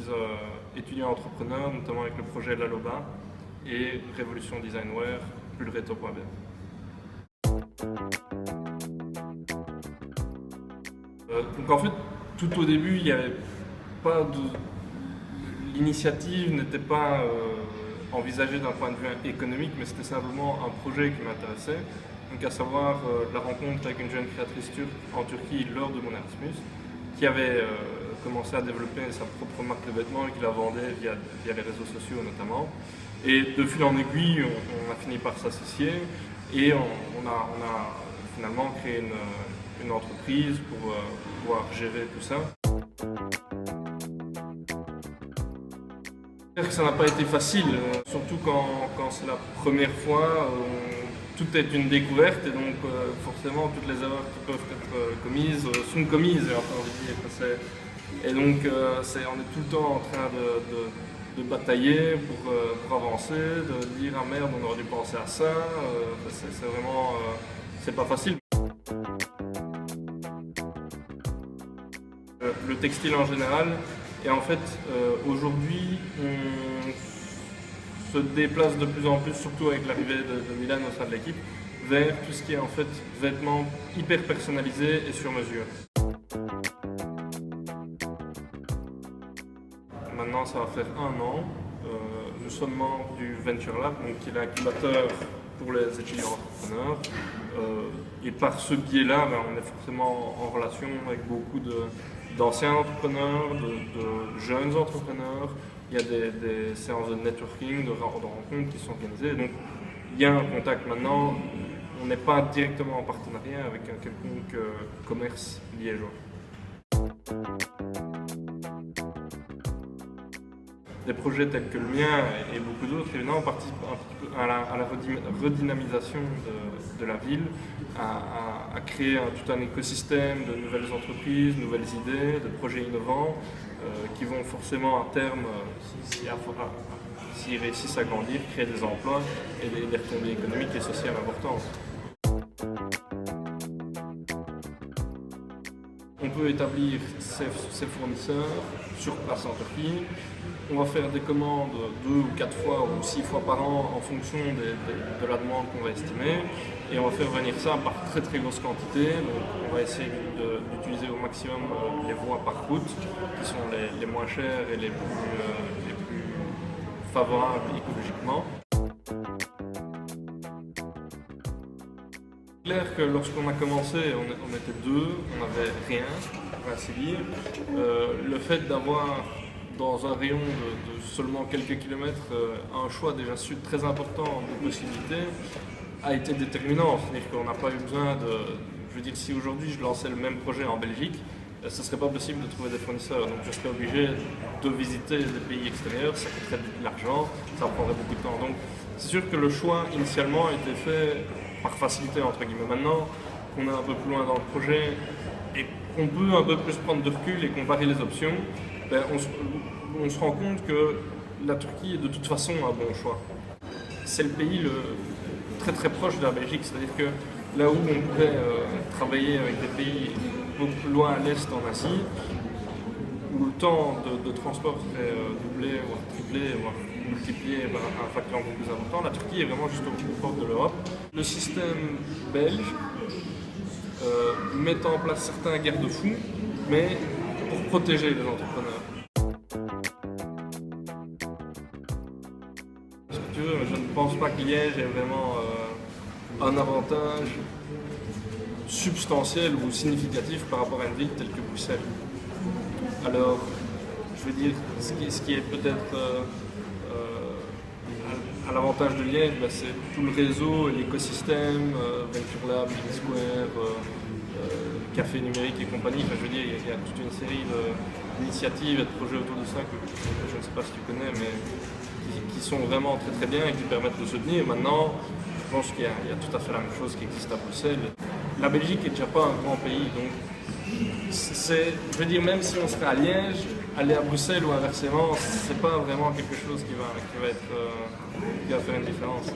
suis étudiant entrepreneur, notamment avec le projet Laloba et Révolution Designware, pulreto.be. Donc en fait, tout au début, il n'y avait pas l'initiative n'était pas envisagée d'un point de vue économique, mais c'était simplement un projet qui m'intéressait. Donc à savoir la rencontre avec une jeune créatrice turque en Turquie lors de mon Erasmus, qui avait commencé à développer sa propre marque de vêtements et qui la vendait via les réseaux sociaux notamment. Et de fil en aiguille, on a fini par s'associer et on a finalement créé une entreprise pour pouvoir gérer tout ça. Ça n'a pas été facile, surtout quand c'est la première fois, tout est une découverte et donc forcément toutes les erreurs qui peuvent être commises sont commises, j'ai envie de dire. Et donc on est tout le temps en train de batailler pour avancer, de dire ah merde on aurait dû penser à ça, c'est vraiment, c'est pas facile. Le textile en général, et en fait aujourd'hui on se déplace de plus en plus, surtout avec l'arrivée de Milan au sein de l'équipe, vers tout ce qui est en fait vêtements hyper personnalisés et sur mesure. Maintenant ça va faire 1 an, nous sommes membres du Venture Lab, donc qui est l'incubateur pour les étudiants entrepreneurs. Et par ce biais-là, on est forcément en relation avec beaucoup d'anciens entrepreneurs, de jeunes entrepreneurs. Il y a des séances de networking, de rencontres qui sont organisées. Donc il y a un contact maintenant. On n'est pas directement en partenariat avec un quelconque commerce liégeois. Des projets tels que le mien et beaucoup d'autres, évidemment, participent un petit peu à la redynamisation de la ville, à créer tout un écosystème de nouvelles entreprises, nouvelles idées, de projets innovants qui vont forcément à terme, s'ils réussissent à grandir, créer des emplois et des retombées économiques et sociales importantes. On peut établir ses fournisseurs sur place en Turquie. On va faire des commandes 2 ou 4 fois ou 6 fois par an en fonction de la demande qu'on va estimer. Et on va faire venir ça par très très grosse quantité. Donc on va essayer d'utiliser au maximum les voies par route, qui sont les moins chères et les plus favorables écologiquement. C'est clair que lorsqu'on a commencé, on était 2, on n'avait rien, pour ainsi dire. Le fait d'avoir dans un rayon de seulement quelques kilomètres un choix déjà très important de possibilités a été déterminant. C'est-à-dire qu'on n'a pas eu besoin de... Je veux dire, si aujourd'hui je lançais le même projet en Belgique, ce ne serait pas possible de trouver des fournisseurs. Donc je serais obligé de visiter des pays extérieurs, ça coûterait de l'argent, ça prendrait beaucoup de temps. Donc c'est sûr que le choix initialement a été fait par facilité entre guillemets. Maintenant qu'on est un peu plus loin dans le projet et qu'on peut un peu plus prendre de recul et comparer les options, on se rend compte que la Turquie est de toute façon un bon choix. C'est le pays très très proche de la Belgique, c'est-à-dire que là où on pourrait travailler avec des pays beaucoup plus loin à l'est en Asie, où le temps de transport serait doublé, voire triplé, voire multiplié par un facteur beaucoup plus important, la Turquie est vraiment juste aux portes de l'Europe. Le système belge met en place certains garde-fous, mais pour protéger les entrepreneurs. Si tu veux, je ne pense pas que Liège ait vraiment un avantage substantiel ou significatif par rapport à une ville telle que Bruxelles. Alors, je veux dire, ce qui est peut-être à l'avantage de Liège, c'est tout le réseau et l'écosystème, Venture Lab, Green Square, Café numérique et compagnie. Enfin, je veux dire, il y a toute une série d'initiatives et de projets autour de ça que je ne sais pas si tu connais, mais qui sont vraiment très très bien et qui permettent de soutenir. Maintenant, je pense qu'il y a tout à fait la même chose qui existe à Bruxelles. La Belgique n'est déjà pas un grand pays, donc je veux dire, même si on serait à Liège, aller à Bruxelles ou inversement, c'est pas vraiment quelque chose qui va faire une différence.